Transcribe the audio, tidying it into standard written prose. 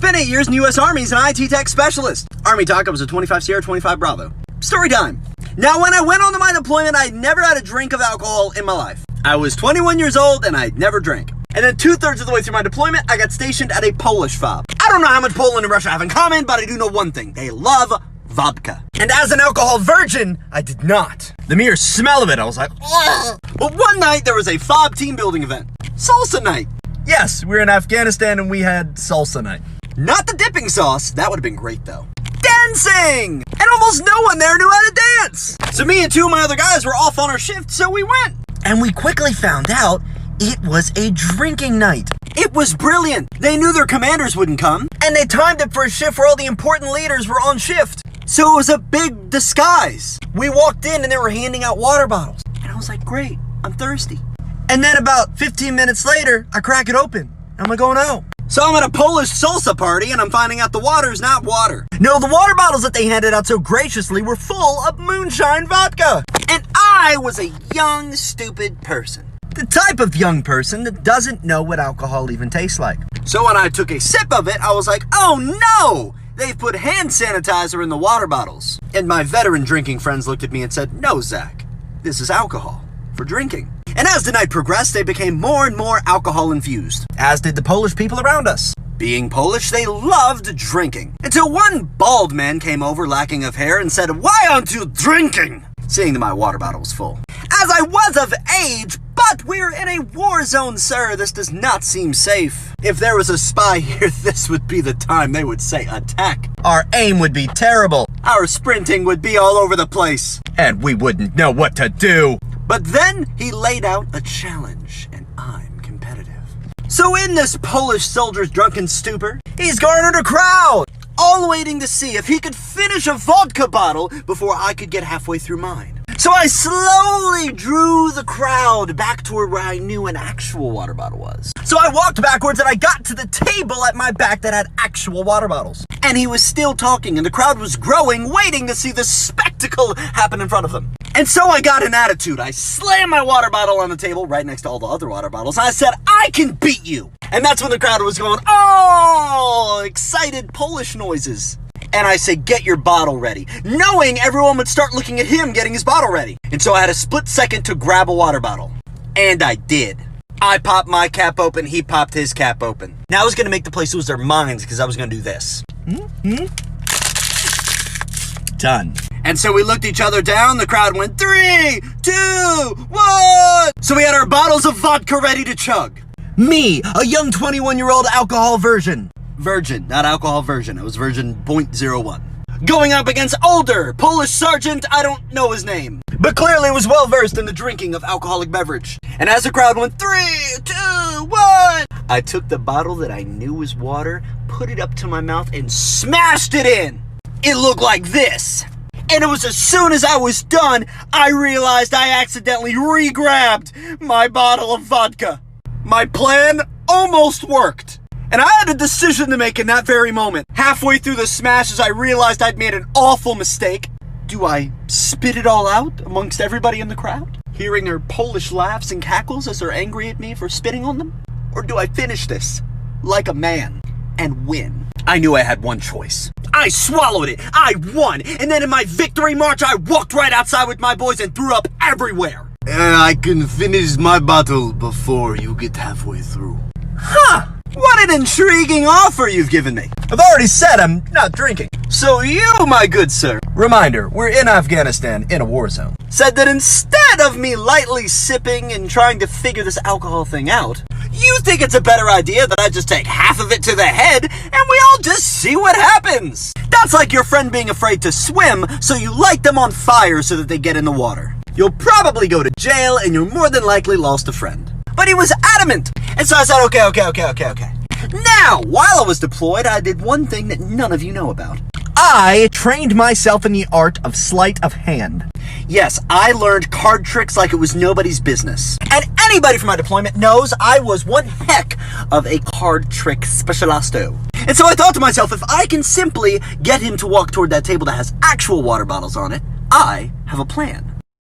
spent 8 years in the U.S. Army as an IT tech specialist. Army talk, I was a 25 Sierra, 25 Bravo. Story time. Now, when I went on to my deployment, I'd never had a drink of alcohol in my life. I was 21 years old and I'd never drank. And then 2/3 of the way through my deployment, I got stationed at a Polish fob. I don't know how much Poland and Russia have in common, but I do know one thing. They love vodka. And as an alcohol virgin, I did not. The mere smell of it, I was like, ugh. But one night, there was a fob team building event. Salsa night. Yes, we were in Afghanistan and we had salsa night. Not the dipping sauce. That would have been great, though. Dancing! And almost no one there knew how to dance. So me and 2 of my other guys were off on our shift, so we went. And we quickly found out it was a drinking night. It was brilliant. They knew their commanders wouldn't come, and they timed it for a shift where all the important leaders were on shift. So it was a big disguise. We walked in and they were handing out water bottles. And I was like, great, I'm thirsty. And then about 15 minutes later, I crack it open. I'm like, oh no. So I'm at a Polish salsa party and I'm finding out the water's not water. No, the water bottles that they handed out so graciously were full of moonshine vodka. And I was a young, stupid person. The type of young person that doesn't know what alcohol even tastes like. So when I took a sip of it, I was like, oh no! They've put hand sanitizer in the water bottles. And my veteran drinking friends looked at me and said, no, Zach, this is alcohol for drinking. And as the night progressed, they became more and more alcohol infused, as did the Polish people around us. Being Polish, they loved drinking. Until one bald man came over lacking of hair and said, why aren't you drinking? Seeing that my water bottle was full. As I was of age, but we're in a war zone, sir. This does not seem safe. If there was a spy here, this would be the time they would say attack. Our aim would be terrible. Our sprinting would be all over the place. And we wouldn't know what to do. But then he laid out a challenge, and I'm competitive. So in this Polish soldier's drunken stupor, he's garnered a crowd, all waiting to see if he could finish a vodka bottle before I could get halfway through mine. So I slowly drew the crowd back toward where I knew an actual water bottle was. So I walked backwards and I got to the table at my back that had actual water bottles. And he was still talking and the crowd was growing, waiting to see the spectacle happen in front of them. And so I got an attitude. I slammed my water bottle on the table right next to all the other water bottles. I said, I can beat you. And that's when the crowd was going, oh, excited Polish noises. And I said, get your bottle ready, knowing everyone would start looking at him getting his bottle ready. And so I had a split second to grab a water bottle. And I did. I popped my cap open, he popped his cap open. Now I was gonna make the place lose their minds because I was gonna do this. Done. And so we looked each other down, the crowd went 3, 2, 1. So we had our bottles of vodka ready to chug. Me, a young 21-year-old alcohol virgin. Virgin, not alcohol version. I was version 0.01. Going up against older Polish sergeant, I don't know his name, but clearly was well versed in the drinking of alcoholic beverage. And as the crowd went 3, 2, 1, I took the bottle that I knew was water, put it up to my mouth, and smashed it in. It looked like this. And it was as soon as I was done, I realized I accidentally re-grabbed my bottle of vodka. My plan almost worked. And I had a decision to make in that very moment. Halfway through the smashes, I realized I'd made an awful mistake. Do I spit it all out amongst everybody in the crowd, hearing their Polish laughs and cackles as they're angry at me for spitting on them? Or do I finish this like a man and win? I knew I had one choice. I swallowed it. I won. And then in my victory march, I walked right outside with my boys and threw up everywhere. I can finish my bottle before you get halfway through. Huh! What an intriguing offer you've given me. I've already said I'm not drinking. So you, my good sir, reminder, we're in Afghanistan in a war zone, said that instead of me lightly sipping and trying to figure this alcohol thing out, you think it's a better idea that I just take half of it to the head and we all just see what happens. That's like your friend being afraid to swim, so you light them on fire so that they get in the water. You'll probably go to jail and you're more than likely lost a friend. But he was adamant. And so I said, okay. Now, while I was deployed, I did one thing that none of you know about. I trained myself in the art of sleight of hand. Yes, I learned card tricks like it was nobody's business. And anybody from my deployment knows I was one heck of a card trick specialisto. And so I thought to myself, if I can simply get him to walk toward that table that has actual water bottles on it, I have a plan.